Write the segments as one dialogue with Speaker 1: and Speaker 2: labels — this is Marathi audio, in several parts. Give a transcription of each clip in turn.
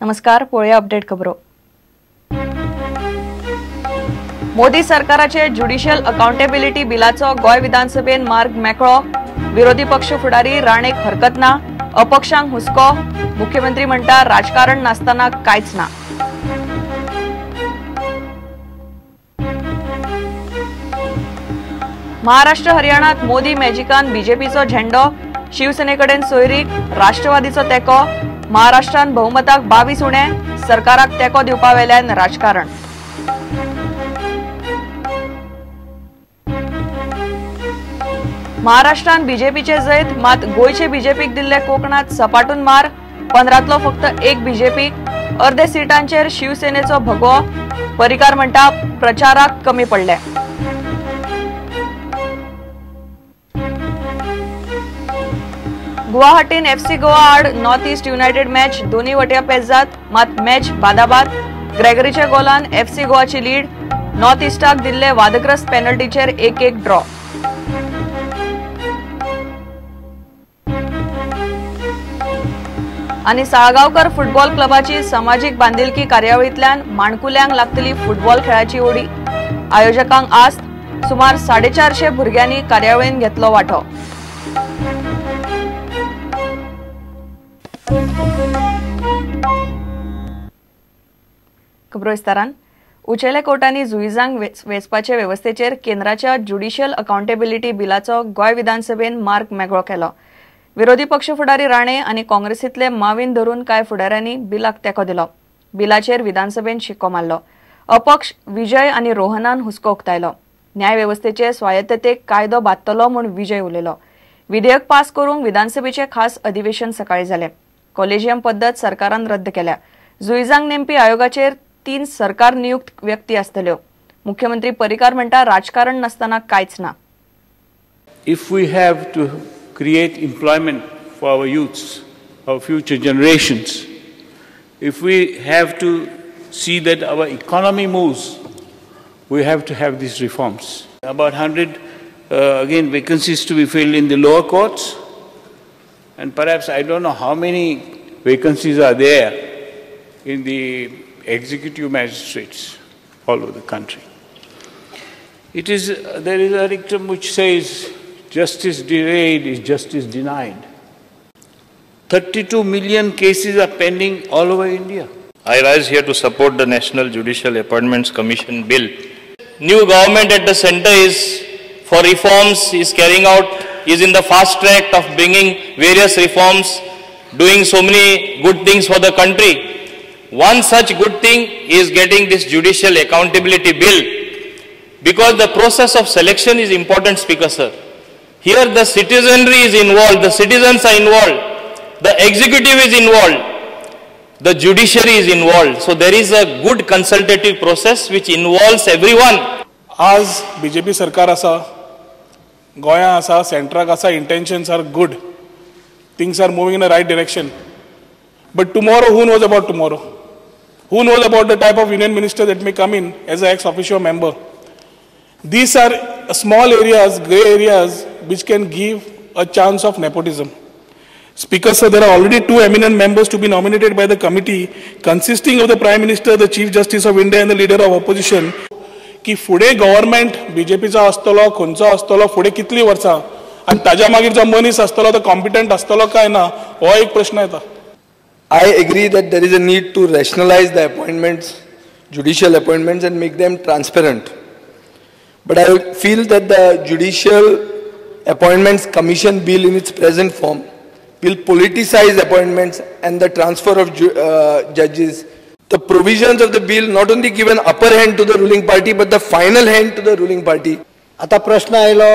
Speaker 1: नमस्कार, पळया अपडेट खबरो। मोदी सरकाराचे ज्युडिशियल अकाउंटेबिलिटी बिलाचो गोय विधानसभेन मार्ग मेकळो। विरोधी पक्ष फुडारी राणेक हरकत ना, अपक्षांक हुस्को। मुख्यमंत्री म्हणटा राजकारण नासतना कांयच ना। महाराष्ट्र हरियाणात मोदी मॅजिकान बीजेपीचो झेंडो। शिवसेनेकडेन सोयरीक, राष्ट्रवादीचो तेको। महाराष्ट्रात बहुमताक 22 उणे, सरकाराक तेको दिवपावेल्यान राजकारण। महाराष्ट्रात बीजेपीचे जैत, मात गोयचे बीजेपीक दिल्ले कोकणात सपाटून मार। 15तलो फक्त एक बीजेपीक, अर्धे सीटांचेर शिवसेनेचो भगवो। परिकार म्हणटा प्रचाराक कमी पडले। गुवाहाटीन एफसी गोवा आड नॉर्थ ईस्ट युनायटेड मॅच दोन्ही वट्या पेजात, मात मॅच बादाबाद। ग्रेगरीच्या गोलान एफसी गोवाची लीड। नॉर्थ ईस्टाक दिल्ले वादग्रस्त पेनल्टीचेर 1-1 ड्रॉ। आणि साळगावकर फुटबॉल क्लबाची सामाजिक बांधिलकी कार्यावळींतल्यान माणकुल्यांक लागतली फुटबॉल खेळाची ओडी। आयोजकांक आस्त, सुमार 450 भुरग्यांनी कार्यावळींत घेतलो वांटो। खबरो विस्तारान। उचेले कोर्टांनी जुईजांक वेचपाचे वेवस्थेचेर केंद्राच्या ज्युडिशियल अकाउंटेबिलिटी बिलाचो गोय विधानसभेन मार्ग मेकळो केलो। विरोधी पक्ष फुडारी राणे आनी काँग्रेसीतले मावीन धरून कांय फुडाऱ्यांनी बिलाक तेको दिलो। बिलाचेर विधानसभेन शिक्को मारलो। अपक्ष विजय आनी रोहनान हुस्को उक्तायलो। न्याय वेवस्थेचे स्वायत्ततेक कायदो बांदतलो म्हूण विजय उलयलो। विधेयक पास करूंक विधानसभेचे खास अधिवेशन सकाळी जाले। कॉलेजियम पद्दत सरकारान रद्द केल्या। जुईजांक नेमपी आयोगाचेर 3 सरकार नियुक्त व्यक्ती आसतल्यो। मुख्यमंत्री परिकार म्हणटा राजकारण नसताना कांयच ना।
Speaker 2: If we have to create employment for our youths, our future generations, if we have to see that our economy moves, we have to have these reforms. About 100 again vacancies to be filled in the lower courts, and perhaps I don't know how many vacancies are there in the executive magistrates all over the country. There is a dictum which says justice delayed is justice denied. 32 million cases are pending all over India.
Speaker 3: I rise here to support the National Judicial Appointments Commission Bill. New government at the center is for reforms, is carrying out, is in the fast track of bringing various reforms, doing so many good things for the country. One such good thing is getting this Judicial Accountability Bill, because the process of selection is important, Speaker Sir. Here the citizenry is involved, the citizens are involved, the executive is involved, the judiciary is involved. So there is a good consultative process which involves everyone.
Speaker 4: आज BJP सरकार आसा, गोया आसा, सेंट्राक आसा, intentions are good. Things are moving in the right direction. But tomorrow, who knows about tomorrow? Who knows about the type of union minister that may come in as an ex officio member? These are small areas, grey areas, which can give a chance of nepotism. Speaker sir, there are already 2 eminent members to be nominated by the committee, consisting of the Prime Minister, the Chief Justice of India, and the Leader of Opposition. की फुडें गव्हर्नमेंट बीजेपीचो आसतलो, खंयचो आसतलो, फुडें कितली वर्सां, आनी ताज्या मागीर जो मनीस आसतलो तो कॉम्पिटंट आसतलो काय ना, हो एक प्रश्न येता.
Speaker 5: I agree that there is a need to rationalize the appointments, judicial appointments, and make them transparent. But I feel that the Judicial Appointments Commission Bill in its present form will politicize appointments and the transfer of judges. The provisions of the bill not only give an upper hand to the ruling party, but the final hand to the ruling party.
Speaker 6: आता प्रश्न आयलो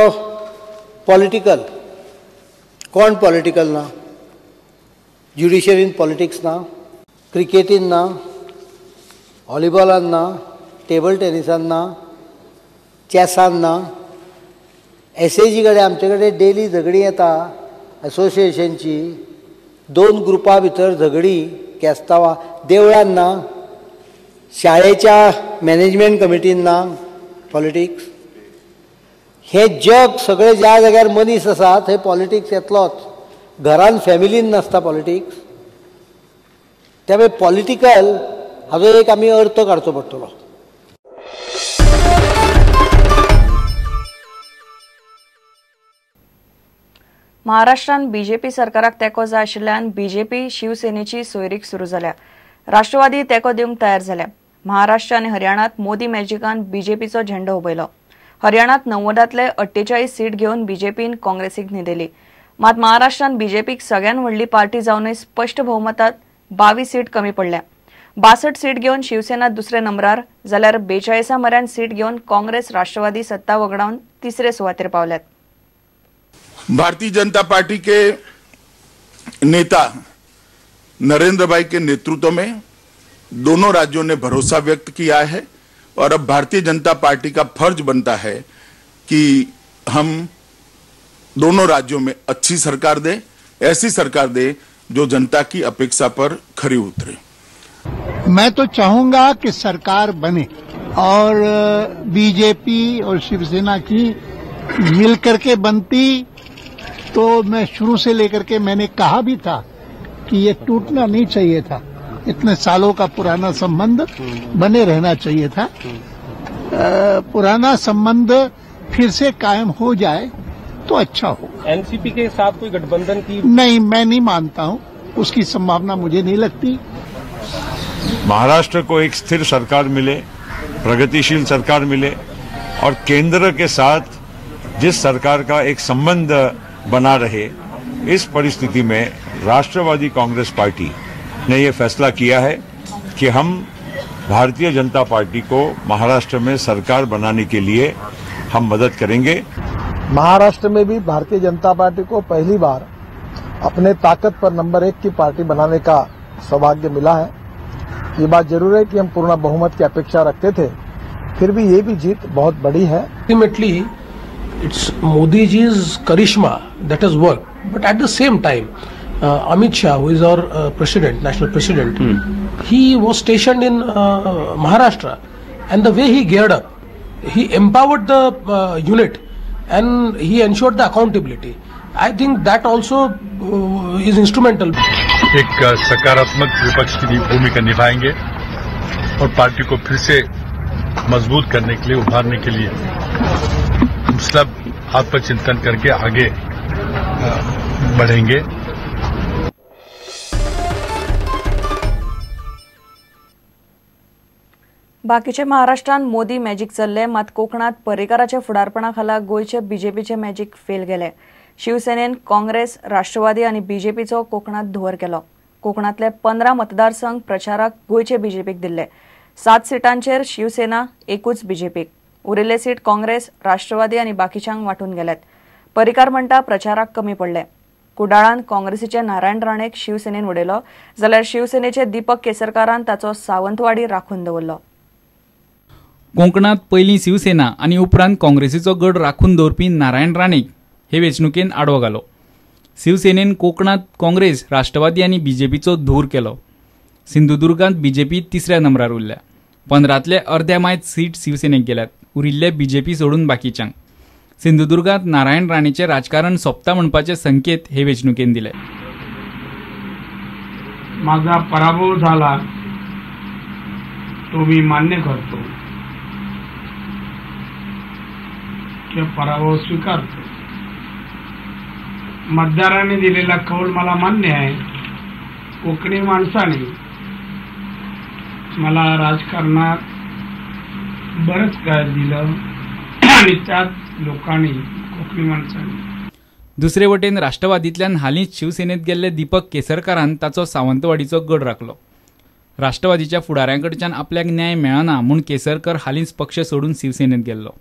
Speaker 6: पॉलिटिकल. कोण पॉलिटिकल ना? ज्युडिशरीन पॉलिटिक्स ना, क्रिकेटीन ना, व्हॉलीबॉलान ना, टेबल टेनिसान ना, चॅसान ना. एसएजी कडेन आमचे कडेन डेली झगडी येता असोसिएशनची. 2 ग्रुपां भितर झगडी केस्तांवां. देवळान ना, शाळेच्या मॅनेजमेंट कमिटीन ना पॉलिटिक्स. हे जग सगळे ज्या जाग्यार मनीस आसा थंय पॉलिटिक्स येतलोच. घरान फॅमिलीन नासता पॉलिटिक्स. त्यामुळे पॉलिटिकल हाजो एक आमी अर्थ काडचो पडटलो.
Speaker 1: महाराष्ट्रात बीजेपी सरकाराक तेको जाय आशिल्ल्यान बीजेपी शिवसेनेची सोयरीक सुरू जाल्या. राष्ट्रवादी तेको दिवंक तयार जाल्या. महाराष्ट्र आनी हरियाणात मोदी मॅजिकान बीजेपीचो झेंडो उबयलो. हरियाणात 90तले 48 सीट घेवन बीजेपीन काँग्रेसीक न्हिदेली. मात महाराष्ट्रात बीजेपीक सगळ्यात व्हडली पार्टी जावनय स्पष्ट भोवमतात 22 सीट कमी पडल्या. 62 सीट घेवन शिवसेना दुसरे नंबरार जाल्यार 42 मऱ्यान सीट घेवन काँग्रेस राष्ट्रवादी सत्ता वगडावन तिसरे सुवातेर पावल्यात.
Speaker 7: भारतीय जनता पार्टी के नेता नरेंद्र भाई के नेतृत्व में दोनों राज्यों ने भरोसा व्यक्त किया है और अब भारतीय जनता पार्टी का फर्ज बनता है कि हम दोनों राज्यों में अच्छी सरकार दे, ऐसी सरकार दे जो जनता की अपेक्षा पर खरी उतरे.
Speaker 8: मैं तो चाहूंगा कि सरकार बने और बीजेपी और शिवसेना की मिलकर के बनती तो मैं शुरू से लेकर के मैंने कहा भी था कि ये टूटना नहीं चाहिए था. इतने सालों का पुराना संबंध बने रहना चाहिए था. पुराना संबंध फिर से कायम हो जाए तो अच्छा हो.
Speaker 9: एनसीपी के साथ कोई गठबंधन की
Speaker 8: नहीं, मैं नहीं मानता हूं, उसकी संभावना मुझे नहीं लगती.
Speaker 10: महाराष्ट्र को एक स्थिर सरकार मिले, प्रगतिशील सरकार मिले और केंद्र के साथ जिस सरकार का एक संबंध बना रहे, इस परिस्थिति में राष्ट्रवादी कांग्रेस पार्टी ने यह फैसला किया है कि हम भारतीय जनता पार्टी को महाराष्ट्र में सरकार बनाने के लिए हम मदद करेंगे.
Speaker 11: महाराष्ट्र में भी भारतीय जनता पार्टी को पहली बार अपने ताकत पर नंबर 1 की पार्टी बनाने का सौभाग्य मिला है. ये बात जरूर है कि हम पूर्ण बहुमत की अपेक्षा रखते थे, फिर भी ये भी जीत बहुत बड़ी है.
Speaker 9: Ultimately it's Modi ji's charisma that has worked, but at the same time Amit Shah, who is our president, national president, he was stationed in Maharashtra, and the way he geared up, he empowered the unit and he ensured the accountability. I think that also is instrumental.
Speaker 12: एक सकारात्मक विपक्ष की भूमिका निभाएंगे और पार्टी को फिर से मजबूत करने के लिए, उभारने के लिए हम सब आत्मचिंतन करके आगे बढ़ेंगे.
Speaker 1: बाकीचे महाराष्ट्रात मोदी मॅजिक चल्ले, मात कोकणात पर्रीकाराच्या फुडारपणाखाला गोयचे बीजेपीचे मॅजिक फेल गेले. शिवसेनेन काँग्रेस, राष्ट्रवादी आणि बीजेपीचो कोकणात धुवर केलो. कोकणातले 15 मतदारसंघ प्रचाराक गोयचे बीजेपीक दिल्ले. 7 सीटांचेर शिवसेना, एकूच बीजेपीक. उरिल्ले सीट काँग्रेस, राष्ट्रवादी आणि बाकीच्यांक वांटून गेल्यात. पर्रीकार म्हणटा प्रचाराक कमी पडले. कुडाळान काँग्रेसीचे नारायण राणेक शिवसेनेन उडयलो, जाल्यार शिवसेनेचे दीपक केसरकारान ताचो सावंतवाडी राखून दवरलो.
Speaker 13: कोंकणात पयलीं शिवसेना आनी उपरांत काँग्रेसीचो गड राखून दवरपी नारायण राणेक हे वेंचणुकेंत आडवो घालो. शिवसेनेन कोंकणात काँग्रेस, राष्ट्रवादी आनी बीजेपीचो धूर केलो. सिंधुदुर्गांत बीजेपी तिसऱ्या नंबरार उरल्या. 15तले अर्ध्या मायत सीट शिवसेनेक गेल्यात, उरिल्ले बीजेपी सोडून बाकीच्यांक. सिंधुदुर्गांत नारायण राणेचे राजकारण सोंपता म्हणपाचे संकेत हे वेंचणुकेंत दिले.
Speaker 14: माझा पराभव झाला तो मी मान्य करतो, पराभव स्वीकारतो. मतदारांनी दिलेला कौल मला मान्य आहे. कोकणी माणसाने मला राजकारणात बरंच काय दिलं आणि त्यात लोकांनी, कोकणी माणसांनी.
Speaker 13: दुसरे वटेन राष्ट्रवादींतल्यान हालींच शिवसेनेत गेल्ले दीपक केसरकारान ताचो सावंतवाडीचो गड राखलो. राष्ट्रवादीच्या फुडाऱ्यांकडच्यान आपल्याक न्याय मेळना म्हूण केसरकर हालींच पक्ष सोडून शिवसेनेत गेल्लो.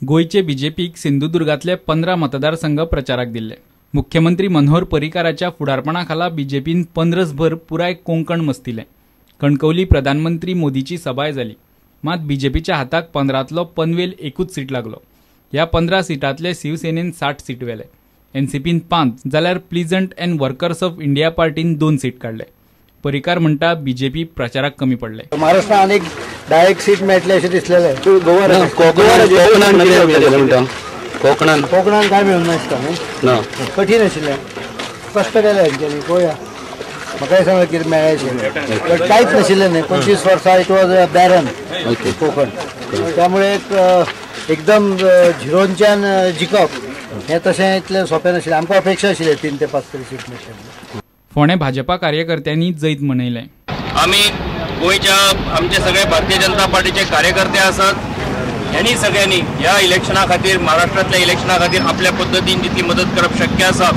Speaker 13: गोयचे बीजेपीक सिंधुदुर्गांतले 15 मतदारसंघ प्रचाराक दिल्ले. मुख्यमंत्री मनोहर पर्रीकाराच्या फुडारपणाखाला बीजेपीन 15 भर पुराय कोंकण मस्तिले. कणकवली प्रधानमंत्री मोदीची सभाय जाली. मात बीजेपीच्या हाताक 15तलो पनवेल एकूच सीट लागलो. ह्या 15 सीटांतले शिवसेनेन 60 सीट वेले. एनसीपीन 5 जाल्यार peasants and workers of India पार्टीन 2 सीट काढले. पर्रीकार म्हणटा बीजेपी प्रचाराक कमी पडले.
Speaker 6: महाराष्ट्रात अनेक डायरेक्ट सीट मेळटले अशें दिसलेले. कोकणान काय मेळूंक नासता न्हू, कठीण आशिल्लें, कश्ट केले हेंच्यांनी. पळोवया म्हाका सांगा कितें मेळ्ळें बट कांयच नाशिल्लें न्ही 25 वर्सां इट वॉज बॅरन कोकण त्यामुळे एकदम झिरोनच्यान जिखप हें तशें इतलें सोंपें नाशिल्लें आमकां अपेक्षा आशिल्ली 3 ते 5 तरी सीट मेळटली
Speaker 13: फोंडे भाजपा कार्यकर्त्यांनी जैत मनयलें
Speaker 3: आमी गोंयच्या आमचे सगळे भारतीय जनता पार्टीचे कार्यकर्ते आसात ह्यांनी सगळ्यांनी ह्या इलेक्शना खातीर महाराष्ट्रातल्या इलेक्शना खातीर आपल्या पद्दतीन जितली मदत करप शक्य आसा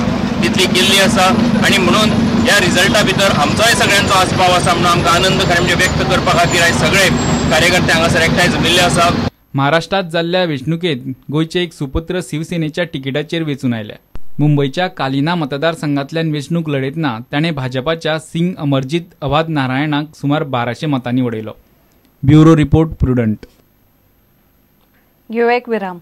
Speaker 3: तितली केल्ली आसा आनी म्हणून ह्या रिजल्टा भितर आमचोय सगळ्यांचो आस्पाव आसा म्हणून आमकां आनंद खरें म्हणजे व्यक्त करपा खातीर आयज सगळे कार्यकर्ते हांगासर एकठांय जमिल्ले आसा
Speaker 13: महाराष्ट्रात जाल्ल्या वेंचणुकेत गोंयचे एक सुपुत्र शिवसेनेच्या तिकिटाचेर वेंचून आयल्या मुंबईच्या कालिना मतदारसंघातल्यान वेंचणूक लढयतना ताणें भाजपाच्या सिंग अमरजीत अवाध नारायणाक सुमार 1200 मतांनी वडयलो ब्युरो रिपोर्ट प्रुडंट
Speaker 1: घेऊ एक विराम.